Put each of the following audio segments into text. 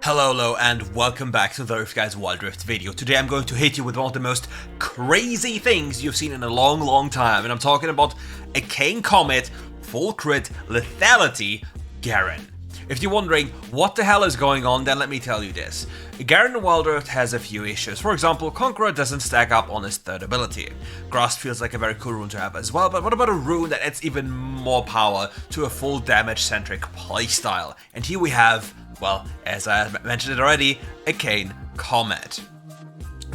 Hello, and welcome back to the RiftGuides WildRift video. Today I'm going to hit you with one of the most crazy things you've seen in a long time, and I'm talking about a Kane Comet, full crit, lethality, Garen. If you're wondering what the hell is going on, then let me tell you this. Garen in WildRift has a few issues. For example, Conqueror doesn't stack up on his third ability. Grasp feels like a very cool rune to have as well, but what about a rune that adds even more power to a full damage-centric playstyle? And here we have, well, as I mentioned it already, a Kane Comet.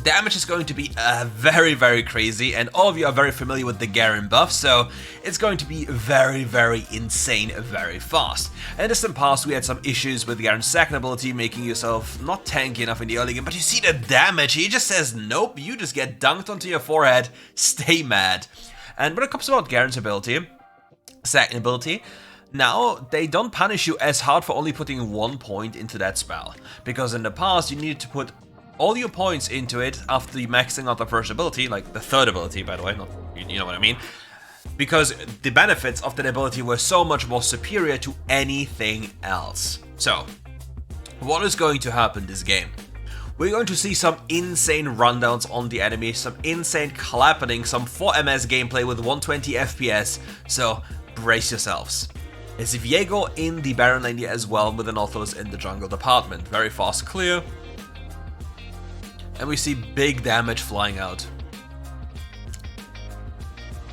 Damage is going to be very crazy, and all of you are very familiar with the Garen buff, so it's going to be very insane very fast. And in the distant past we had some issues with Garen's second ability, making yourself not tanky enough in the early game, but you see the damage, he just says nope, you just get dunked onto your forehead, stay mad. And when it comes about Garen's ability, second ability, now, they don't punish you as hard for only putting 1 point into that spell, because in the past you needed to put all your points into it after you maxing out the first ability, like the third ability by the way, not, you know what I mean, because the benefits of that ability were so much more superior to anything else. So, what is going to happen this game? We're going to see some insane rundowns on the enemy, some insane clapping, some 4MS gameplay with 120 FPS, so brace yourselves. It's Viego in the Baron lane as well, with an Nautilus in the jungle department. Very fast clear. And we see big damage flying out.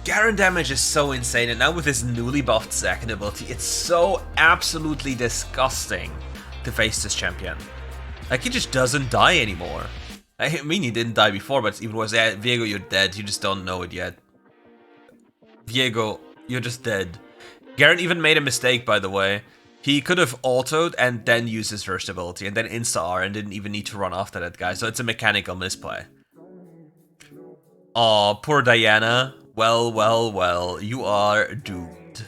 Garen damage is so insane, and now with his newly buffed second ability, it's so absolutely disgusting to face this champion. Like, he just doesn't die anymore. I mean, he didn't die before, but it's even worse. Yeah, Viego, you're dead. You just don't know it yet. Viego, you're just dead. Garen even made a mistake, by the way. He could have autoed and then used his first ability and then insta-R and didn't even need to run after that guy, so it's a mechanical misplay. Aw, poor Diana. Well, you are doomed.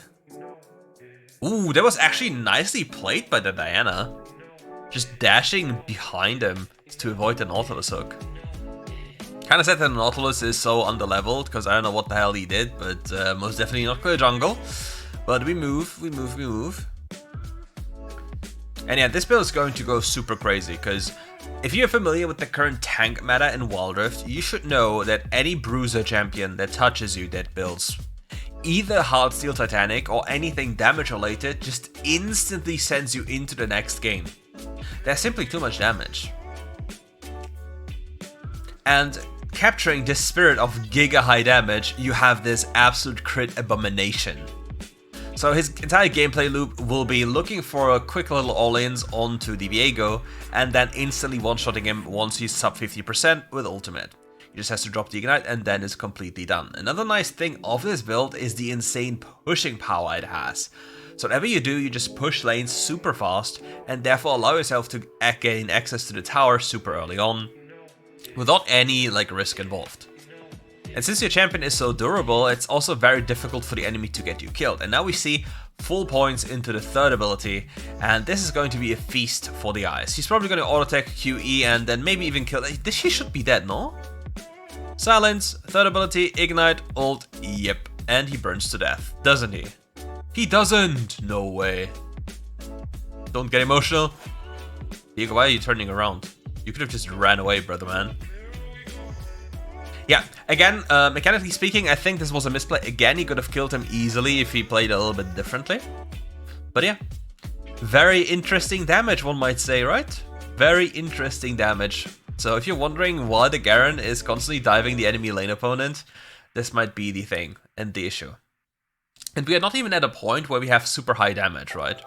Ooh, that was actually nicely played by the Diana. Just dashing behind him to avoid the Nautilus hook. Kinda sad that the Nautilus is so underleveled, because I don't know what the hell he did, but most definitely not clear jungle. But we move. And yeah, this build is going to go super crazy, because if you're familiar with the current tank meta in WildRift, you should know that any bruiser champion that touches you that builds either Heartsteel Titanic or anything damage related just instantly sends you into the next game. There's simply too much damage. And capturing this spirit of giga high damage, you have this absolute crit abomination. So his entire gameplay loop will be looking for a quick little all-ins onto the Viego, and then instantly one-shotting him once he's sub 50% with ultimate. He just has to drop the ignite and then it's completely done. Another nice thing of this build is the insane pushing power it has. So whatever you do, you just push lanes super fast, and therefore allow yourself to gain access to the tower super early on, without any risk involved. And since your champion is so durable, it's also very difficult for the enemy to get you killed. And now we see full points into the third ability, and this is going to be a feast for the eyes. He's probably going to auto-attack QE and then maybe even kill. He should be dead, no? Silence, third ability, ignite, ult, yep. And he burns to death, doesn't he? He doesn't! No way. Don't get emotional. Viego, why are you turning around? You could have just ran away, brother man. Yeah, again, mechanically speaking, I think this was a misplay. Again, he could have killed him easily if he played a little bit differently. But yeah, very interesting damage, one might say, right? Very interesting damage. So if you're wondering why the Garen is constantly diving the enemy lane opponent, this might be the thing and the issue. And we are not even at a point where we have super high damage, right?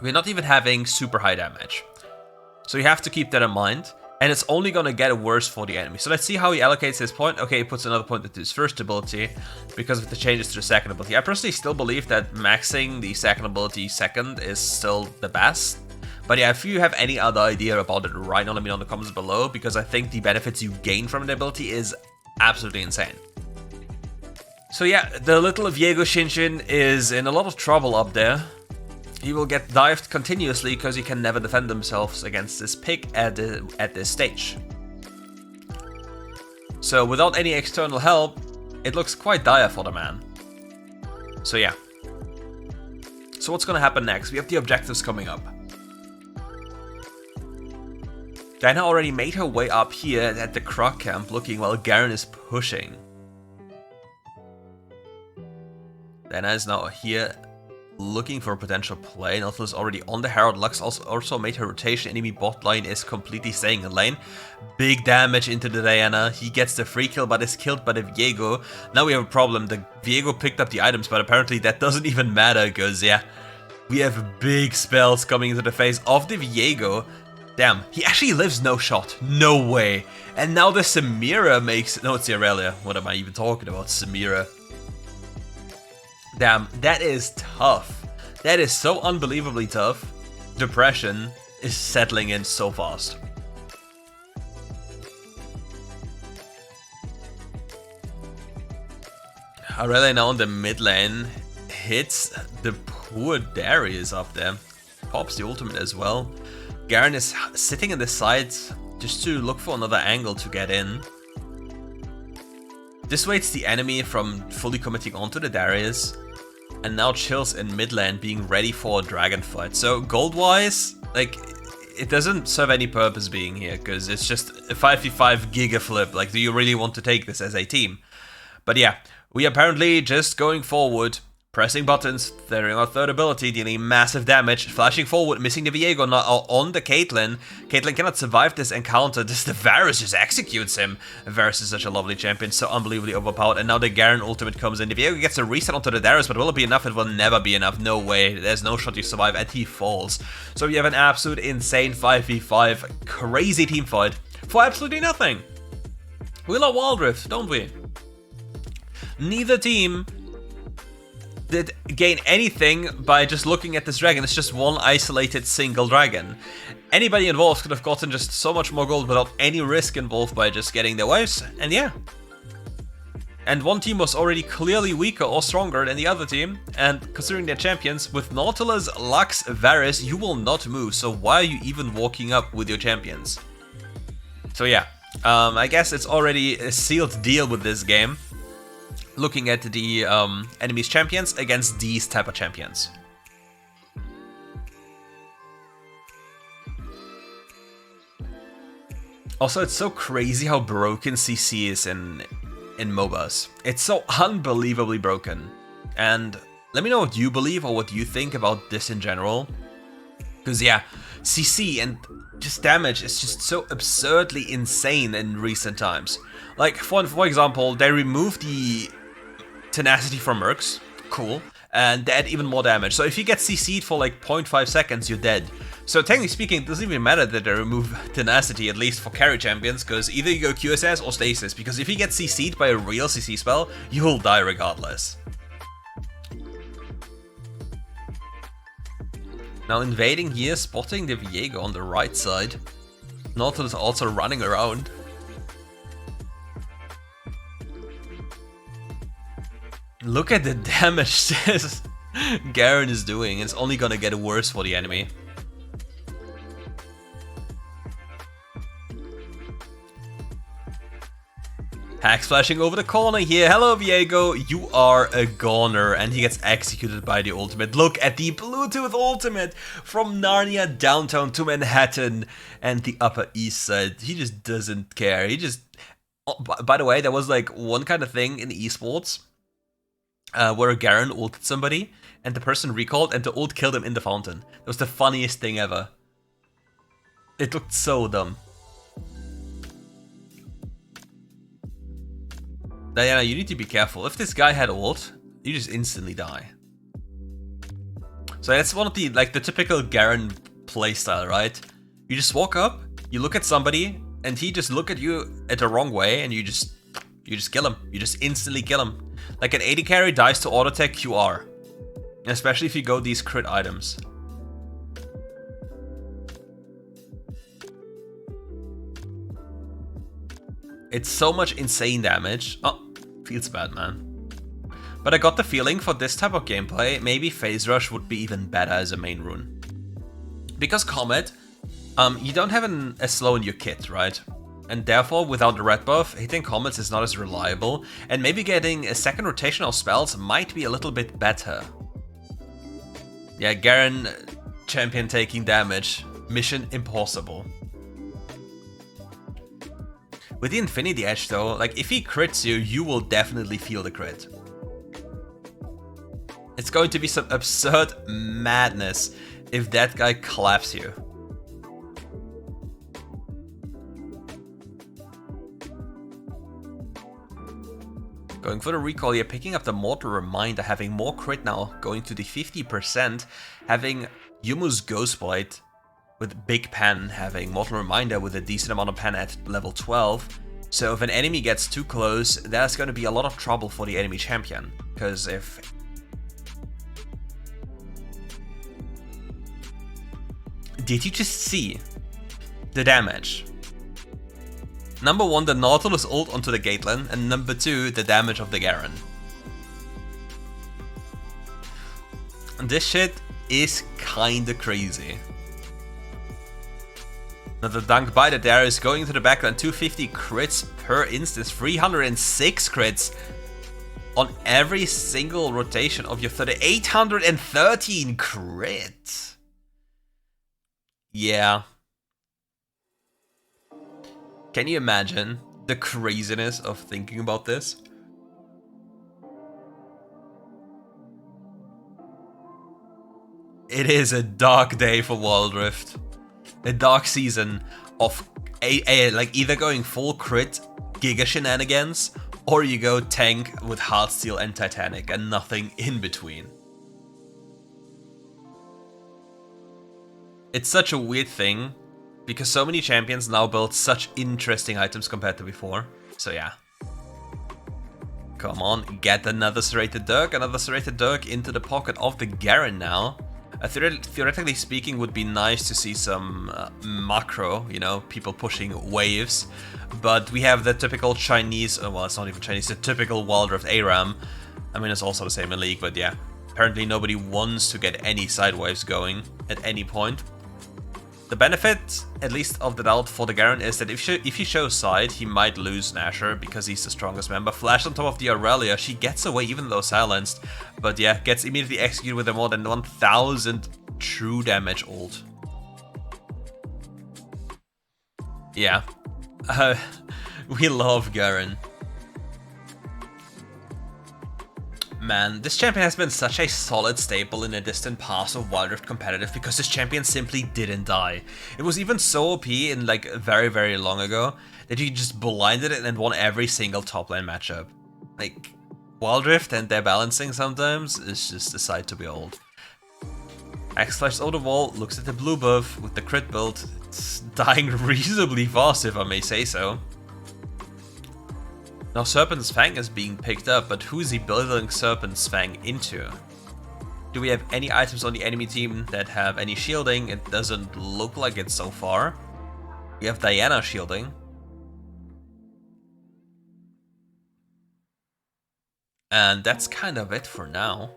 We're not even having super high damage. So you have to keep that in mind. And it's only gonna get worse for the enemy. So let's see how he allocates his point. Okay, he puts another point into his first ability because of the changes to the second ability. I personally still believe that maxing the second ability second is still the best. But yeah, if you have any other idea about it right now, let me know in the comments below, because I think the benefits you gain from the ability is absolutely insane. So yeah, the little Viego Shinshin is in a lot of trouble up there. He will get dived continuously because he can never defend themselves against this pick at this stage. So without any external help, it looks quite dire for the man. So yeah. So what's gonna happen next? We have the objectives coming up. Diana already made her way up here at the Croc camp looking while Garen is pushing. Diana is now here looking for a potential play. Nautilus already on the Herald. Lux also made her rotation. Enemy bot line is completely staying in lane. Big damage into the Diana. He gets the free kill but is killed by the Viego. Now we have a problem. The Viego picked up the items, but apparently that doesn't even matter because, yeah, we have big spells coming into the face of the Viego. Damn, he actually lives no shot. No way. And now the Samira makes... No, it's the Aurelia. What am I even talking about? Samira. Damn, that is tough. That is so unbelievably tough. Depression is settling in so fast. Aurelia now in the mid lane hits the poor Darius up there. Pops the ultimate as well. Garen is sitting in the sides just to look for another angle to get in. Dissuades the enemy from fully committing onto the Darius. And now chills in mid lane being ready for a dragon fight. So gold wise, like, it doesn't serve any purpose being here because it's just a 5v5 giga flip. Like, do you really want to take this as a team? But yeah, we apparently just going forward, pressing buttons, throwing our third ability, dealing massive damage, flashing forward, missing the Viego now on the Caitlyn. Caitlyn cannot survive this encounter. The Varus just executes him. Varus is such a lovely champion, so unbelievably overpowered. And now the Garen ultimate comes in. The Viego gets a reset onto the Darius, but will it be enough? It will never be enough. No way. There's no shot you survive, and he falls. So we have an absolute insane 5v5 crazy team fight for absolutely nothing. We love WildRift, don't we? Neither team did gain anything by just looking at this dragon. It's just one isolated single dragon. Anybody involved could have gotten just so much more gold without any risk involved by just getting their waves, and yeah. And one team was already clearly weaker or stronger than the other team, and considering their champions, with Nautilus, Lux, Varus, you will not move, so why are you even walking up with your champions? So yeah, I guess it's already a sealed deal with this game. Looking at the enemy's champions against these type of champions. Also, it's so crazy how broken CC is in MOBAs. It's so unbelievably broken. And let me know what you believe or what you think about this in general. Because yeah, CC and just damage is just so absurdly insane in recent times. Like, for example, they removed the tenacity from Mercs, cool, and they add even more damage. So if you get CC'd for like 0.5 seconds, you're dead. So technically speaking, it doesn't even matter that they remove tenacity, at least for carry champions, because either you go QSS or stasis, because if you get CC'd by a real CC spell, you will die regardless. Now invading here, spotting the Viego on the right side. Nautilus also running around. Look at the damage this Garen is doing. It's only gonna get worse for the enemy. Hack splashing over the corner here. Hello, Viego. You are a goner. And he gets executed by the ultimate. Look at the Bluetooth ultimate from Narnia downtown to Manhattan and the Upper East Side. He just doesn't care. He just... Oh, by the way, there was like one kind of thing in esports where Garen ulted somebody and the person recalled and the ult killed him in the fountain. That was the funniest thing ever. It looked so dumb. Diana, you need to be careful. If this guy had ult, you just instantly die. So that's one of the, like, the typical Garen playstyle, right? You just walk up, you look at somebody, and he just look at you at the wrong way, and you just kill him. You just instantly kill him. Like an AD carry dies to auto attack QR. Especially if you go these crit items. It's so much insane damage. Oh, feels bad, man. But I got the feeling for this type of gameplay, maybe Phase Rush would be even better as a main rune. Because Comet, you don't have a slow in your kit, right? And therefore, without the red buff, hitting comets is not as reliable, and maybe getting a second rotation of spells might be a little bit better. Yeah, Garen champion taking damage. Mission impossible. With the Infinity Edge though, like if he crits you, you will definitely feel the crit. It's going to be some absurd madness if that guy claps you. Going for the recall here, picking up the Mortal Reminder, having more crit now, going to the 50%, having Yumu's Ghostblade with Big Pen, having Mortal Reminder with a decent amount of pen at level 12. So if an enemy gets too close, there's going to be a lot of trouble for the enemy champion. Because if... Did you just see the damage? Number 1, the Nautilus ult onto the Caitlyn, and number 2, the damage of the Garen. And this shit is kinda crazy. Now the dunk by the Darius going into the backline, 250 crits per instance, 306 crits on every single rotation of your 813 crit. Yeah. Can you imagine the craziness of thinking about this? It is a dark day for WildRift. A dark season of like either going full crit Giga shenanigans, or you go tank with Heartsteel and Titanic and nothing in between. It's such a weird thing, because so many champions now build such interesting items compared to before. So yeah. Come on, get another Serrated Dirk into the pocket of the Garen now. Theoretically speaking, would be nice to see some macro, you know, people pushing waves. But we have the typical Chinese, well, it's not even Chinese, the typical WildRift ARAM. I mean, it's also the same in League, but yeah. Apparently nobody wants to get any side waves going at any point. The benefit, at least of the doubt for the Garen, is that if he shows side, he might lose Nashor because he's the strongest member. Flash on top of the Aurelia, she gets away even though silenced, but yeah, gets immediately executed with a more than 1000 true damage ult. Yeah, we love Garen. Man, this champion has been such a solid staple in the distant past of WildRift competitive because this champion simply didn't die. It was even so OP in like very, very long ago that you just blinded it and won every single top lane matchup. Like, WildRift and their balancing sometimes is just a sight to behold. X-Flash over the wall, looks at the blue buff with the crit build. It's dying reasonably fast if I may say so. Now Serpent's Fang is being picked up, but who is he building Serpent's Fang into? Do we have any items on the enemy team that have any shielding? It doesn't look like it so far. We have Diana shielding. And that's kind of it for now.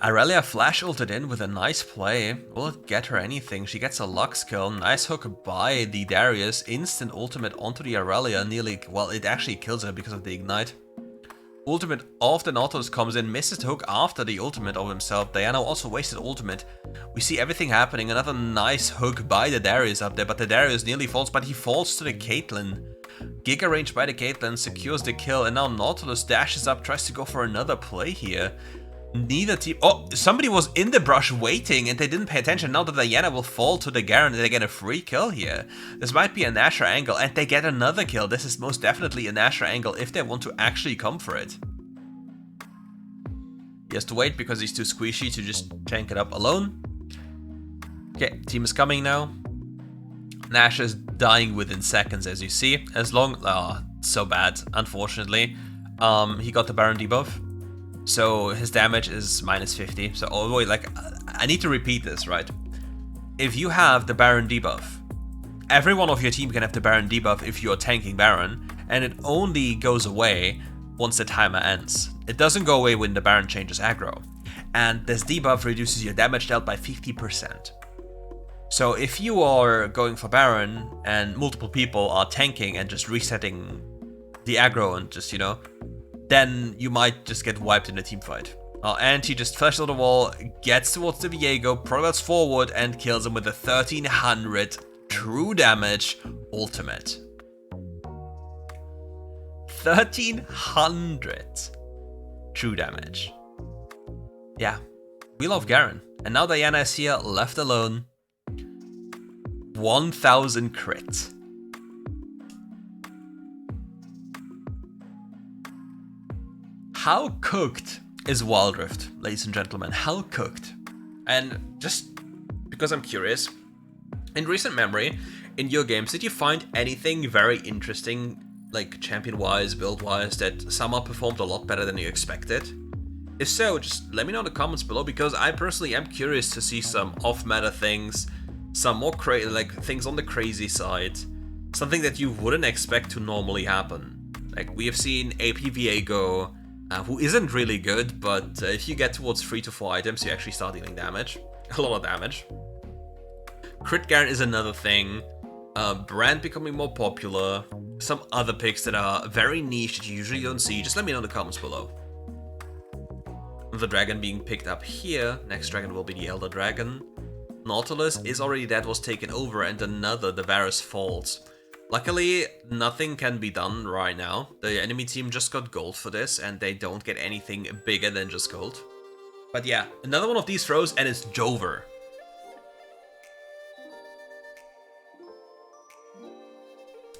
Aurelia flash ulted in with a nice play. Will it get her anything? She gets a Lux kill. Nice hook by the Darius. Instant ultimate onto the Aurelia. Nearly, well, it actually kills her because of the ignite. Ultimate of the Nautilus comes in. Misses the hook after the ultimate of himself. Diana also wasted ultimate. We see everything happening. Another nice hook by the Darius up there. But the Darius nearly falls, but he falls to the Caitlyn. Giga range by the Caitlyn secures the kill. And now Nautilus dashes up, tries to go for another play here. Neither team... Oh, somebody was in the brush waiting and they didn't pay attention. Now that Diana will fall to the Garen, they get a free kill here. This might be a Nashor angle and they get another kill. This is most definitely a Nashor angle if they want to actually come for it. He has to wait because he's too squishy to just tank it up alone. Okay, team is coming now. Nash is dying within seconds, as you see. As long... Oh, so bad, unfortunately. He got the Baron debuff. So his damage is minus 50. So, oh wait, like, I need to repeat this, right? If you have the Baron debuff, everyone of your team can have the Baron debuff if you're tanking Baron, and it only goes away once the timer ends. It doesn't go away when the Baron changes aggro. And this debuff reduces your damage dealt by 50%. So if you are going for Baron and multiple people are tanking and just resetting the aggro and just, you know, then you might just get wiped in a team fight. And he just flashes on the wall, gets towards the Viego, progresses forward, and kills him with a 1300 true damage ultimate. 1300 true damage. Yeah, we love Garen. And now Diana is here, left alone. 1000 crit. How cooked is WildRift, ladies and gentlemen? How cooked? And just because I'm curious, in recent memory, in your games, did you find anything very interesting, like champion-wise, build-wise, that somehow performed a lot better than you expected? If so, just let me know in the comments below, because I personally am curious to see some off-meta things, some more things on the crazy side, something that you wouldn't expect to normally happen. Like, we have seen AP Viego, who isn't really good, but if you get towards 3 to 4 items, you actually start dealing damage. A lot of damage. Crit Garen is another thing. Brand becoming more popular. Some other picks that are very niche that you usually don't see. Just let me know in the comments below. The dragon being picked up here. Next dragon will be the Elder Dragon. Nautilus is already dead, was taken over, and another, the Varus, falls. Luckily, nothing can be done right now. The enemy team just got gold for this, and they don't get anything bigger than just gold. But yeah, another one of these throws, and it's Jover.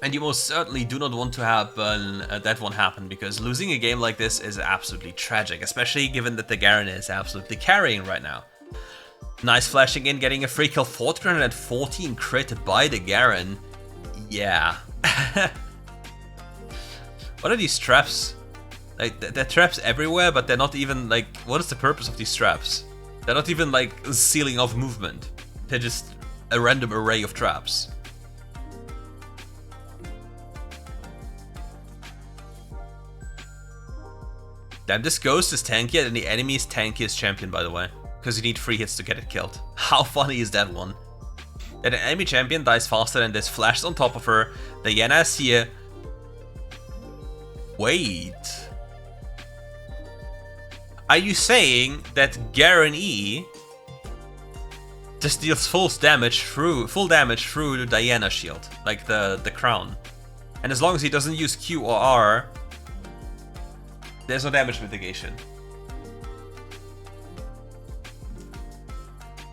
And you most certainly do not want to have that one happen, because losing a game like this is absolutely tragic, especially given that the Garen is absolutely carrying right now. Nice flashing in, getting a free kill, 414 crit by the Garen. Yeah. What are these traps? Like, they're traps everywhere, but they're not even, like, what is the purpose of these traps? They're not even, like, sealing off movement. They're just a random array of traps. Damn, this ghost is tankier than the enemy's tankiest champion, by the way. Because you need 3 hits to get it killed. How funny is that one? That an enemy champion dies faster than this, flashes on top of her. Diana is here. Wait. Are you saying that Garen E just deals full damage through the Diana shield, like the crown? And as long as he doesn't use Q or R, there's no damage mitigation.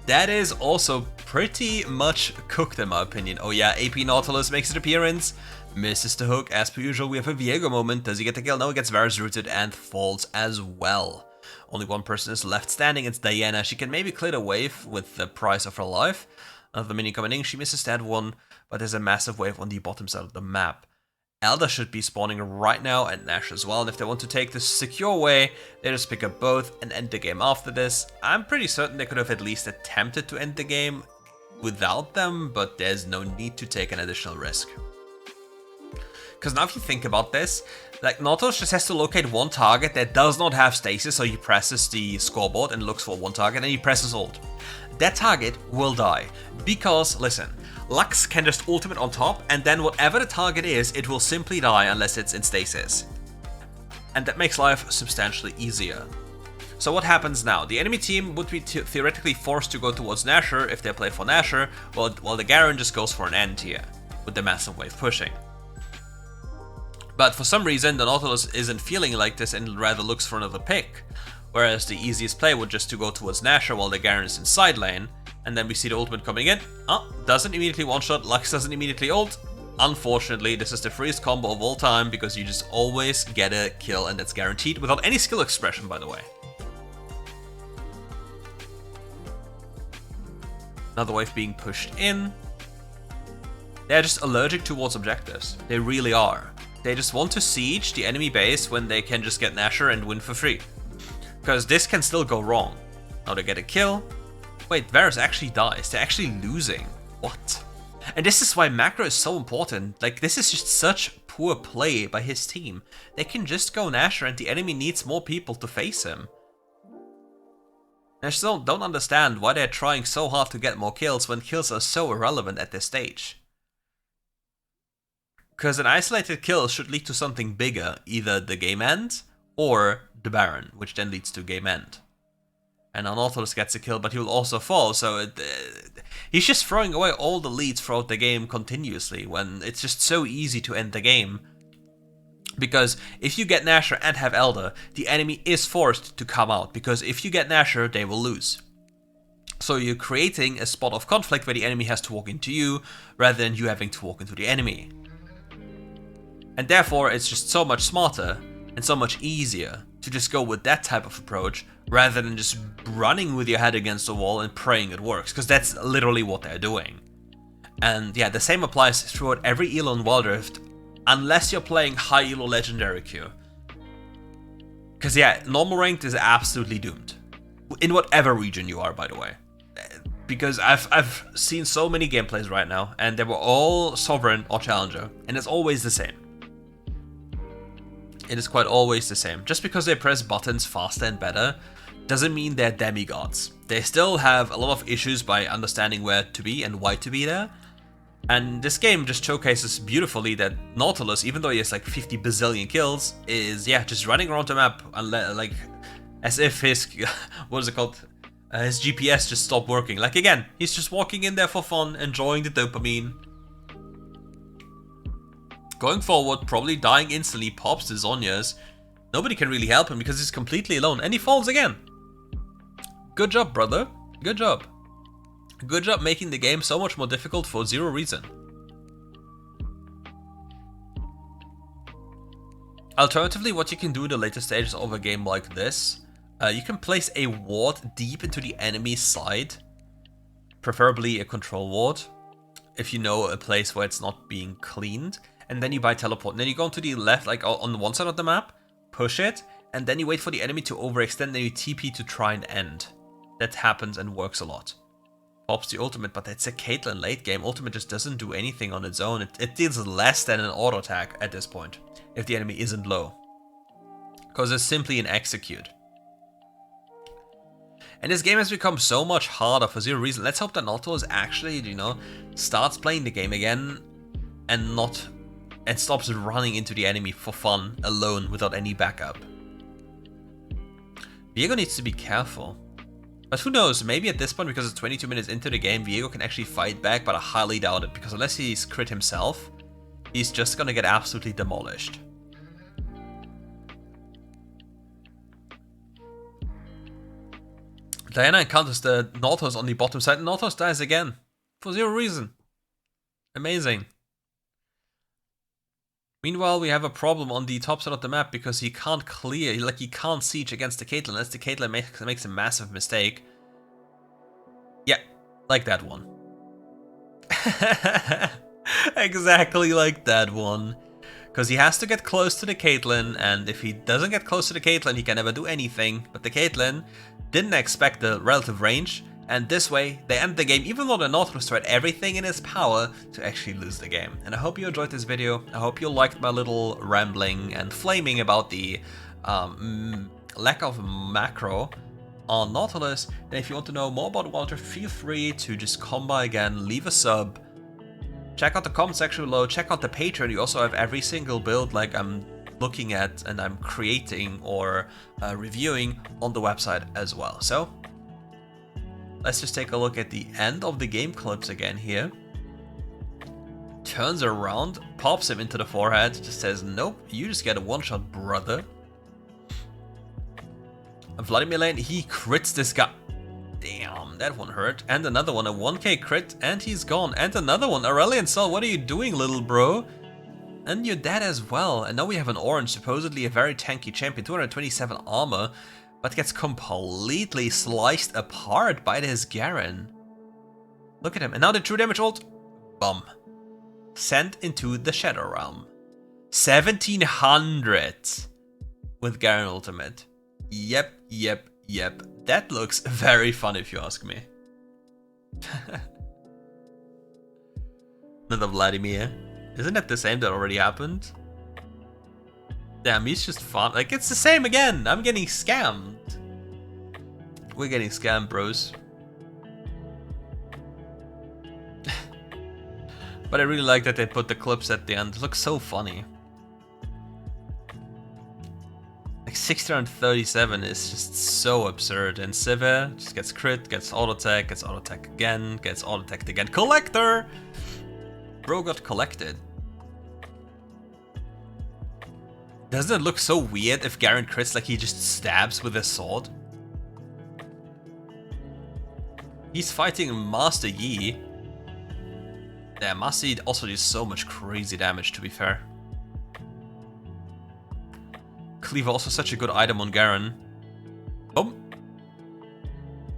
That is also pretty much cooked in my opinion. Oh yeah, AP Nautilus makes an appearance, misses the hook as per usual. We have a Viego moment. Does he get the kill? No, he gets Varus rooted and falls as well. Only one person is left standing, it's Diana. She can maybe clear the wave with the price of her life. Another minion coming in, she misses that one, but there's a massive wave on the bottom side of the map. Elder should be spawning right now, and Nash as well, and if they want to take the secure way, they just pick up both and end the game after this. I'm pretty certain they could have at least attempted to end the game without them, but there's no need to take an additional risk. Because now if you think about this, like, Nautilus just has to locate one target that does not have stasis, so he presses the scoreboard and looks for one target, and he presses ult. That target will die, because, listen, Lux can just ultimate on top, and then whatever the target is, it will simply die unless it's in stasis. And that makes life substantially easier. So what happens now? The enemy team would be theoretically forced to go towards Nashor if they play for Nashor, while the Garen just goes for an end here, with the massive wave pushing. But for some reason, the Nautilus isn't feeling like this and rather looks for another pick. Whereas the easiest play would just to go towards Nashor while the Garen is in side lane. And then we see the ultimate coming in. Oh, doesn't immediately one-shot, Lux doesn't immediately ult. Unfortunately, this is the freest combo of all time, because you just always get a kill, and that's guaranteed, without any skill expression, by the way. Another wave being pushed in. They're just allergic towards objectives. They really are. They just want to siege the enemy base when they can just get Nashor and win for free. Because this can still go wrong. Now they get a kill. Wait, Varus actually dies. They're actually losing. What? And this is why macro is so important. Like, this is just such poor play by his team. They can just go Nashor and the enemy needs more people to face him. I still don't understand why they're trying so hard to get more kills when kills are so irrelevant at this stage. Because an isolated kill should lead to something bigger, either the game ends or the Baron, which then leads to game end. And now Nautilus gets a kill, but he will also fall, so he's just throwing away all the leads throughout the game continuously, when it's just so easy to end the game. Because if you get Nashor and have Elder, the enemy is forced to come out, because if you get Nashor, they will lose. So you're creating a spot of conflict where the enemy has to walk into you, rather than you having to walk into the enemy. And therefore, it's just so much smarter and so much easier to just go with that type of approach, rather than just running with your head against the wall and praying it works, because that's literally what they're doing. And yeah, the same applies throughout every elo in WildRift, unless you're playing high elo legendary queue. Because yeah, normal ranked is absolutely doomed. In whatever region you are, by the way. Because I've seen so many gameplays right now, and they were all Sovereign or Challenger, and it's always the same. It is quite always the same. Just because they press buttons faster and better, doesn't mean they're demigods. They still have a lot of issues by understanding where to be and why to be there. And this game just showcases beautifully that Nautilus, even though he has like 50 bazillion kills, is, yeah, just running around the map like as if his, what is it called? His GPS just stopped working. Like again, he's just walking in there for fun, enjoying the dopamine. Going forward, probably dying instantly, pops the Zhonya's. Nobody can really help him because he's completely alone, and he falls again. Good job, brother. Good job. Good job making the game so much more difficult for zero reason. Alternatively, what you can do in the later stages of a game like this, you can place a ward deep into the enemy's side, preferably a control ward, if you know a place where it's not being cleaned, and then you buy teleport. And then you go to the left, like on one side of the map, push it, and then you wait for the enemy to overextend, then you TP to try and end. That happens and works a lot. Pops the ultimate, but it's a Caitlyn late game. Ultimate just doesn't do anything on its own. It deals less than an auto attack at this point, if the enemy isn't low. Because it's simply an execute. And this game has become so much harder for zero reason. Let's hope that Nautilus actually, you know, starts playing the game again and stops running into the enemy for fun, alone, without any backup. Viego needs to be careful. But who knows, maybe at this point, because it's 22 minutes into the game, Viego can actually fight back, but I highly doubt it, because unless he's crit himself, he's just gonna get absolutely demolished. Diana encounters the Nautilus on the bottom side, and Nautilus dies again. For zero reason. Amazing. Meanwhile, we have a problem on the top side of the map because he can't clear, he can't siege against the Caitlyn unless the Caitlyn makes a massive mistake. Yeah, like that one. Exactly like that one. Because he has to get close to the Caitlyn, and if he doesn't get close to the Caitlyn, he can never do anything. But the Caitlyn didn't expect the relative range, and this way, they end the game, even though the Nautilus tried everything in his power to actually lose the game. And I hope you enjoyed this video. I hope you liked my little rambling and flaming about the lack of macro on Nautilus. And if you want to know more about WildRift, feel free to just come by again, leave a sub. Check out the comment section below, check out the Patreon. You also have every single build like I'm looking at and I'm creating or reviewing on the website as well. So, let's just take a look at the end of the game clips again here. Turns around, pops him into the forehead, just says, nope, you just get a one-shot, brother. And Vladimir Lane, he crits this guy. Damn, that one hurt. And another one, a 1k crit, and he's gone. And another one, Aurelian Sol, what are you doing, little bro? And you're dead as well. And now we have an orange, supposedly a very tanky champion, 227 armor. But gets completely sliced apart by this Garen. Look at him. And now the true damage ult. Bum. Sent into the Shadow Realm. 1700 with Garen ultimate. Yep. That looks very fun if you ask me. Another Vladimir. Isn't that the same that already happened? Damn, he's just fun. Like, it's the same again. I'm getting scammed. We're getting scammed, bros. But I really like that they put the clips at the end. It looks so funny. Like 637 is just so absurd. And Sivir just gets crit, gets auto attack again, gets auto attacked again. Collector! Bro got collected. Doesn't it look so weird if Garen crits like he just stabs with his sword? He's fighting Master Yi. Yeah, Master Yi also does so much crazy damage, to be fair. Cleaver also such a good item on Garen. Boom.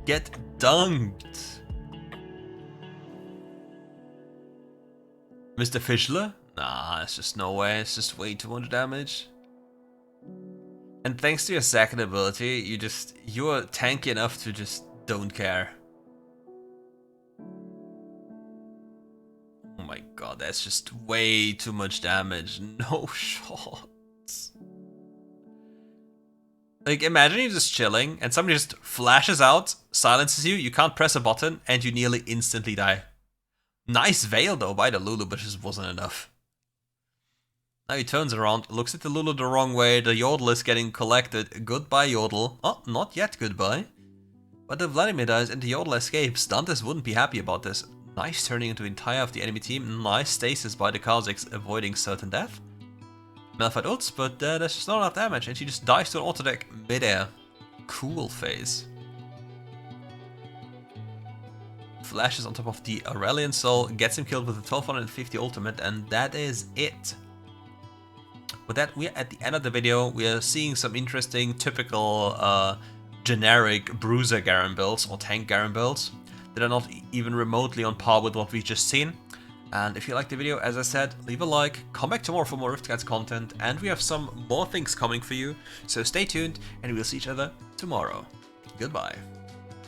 Get dunked. Mr. Fischler? Nah, it's just no way. It's just way too much damage. And thanks to your second ability, you're tanky enough to just don't care. Oh my god, that's just way too much damage. No shots. Like, imagine you're just chilling and somebody just flashes out, silences you, you can't press a button, and you nearly instantly die. Nice veil though by the Lulu, but just wasn't enough. Now he turns around, looks at the Lulu the wrong way, the Yordle is getting collected. Goodbye, Yordle. Oh, not yet goodbye. But if Vladimir dies and the Yordle escapes, Dantes wouldn't be happy about this. Nice turning into the entire of the enemy team. Nice stasis by the Kazakhs, avoiding certain death. Malphite ults, but there's just not enough damage, and she just dives to an auto deck midair. Cool phase. Flashes on top of the Aurelion Soul, gets him killed with a 1250 ultimate, and that is it. With that, we're at the end of the video. We are seeing some interesting, typical, generic bruiser Garen builds, or tank Garen builds, that are not even remotely on par with what we've just seen. And if you liked the video, as I said, leave a like, come back tomorrow for more RiftGuides content, and we have some more things coming for you, so stay tuned, and we'll see each other tomorrow. Goodbye.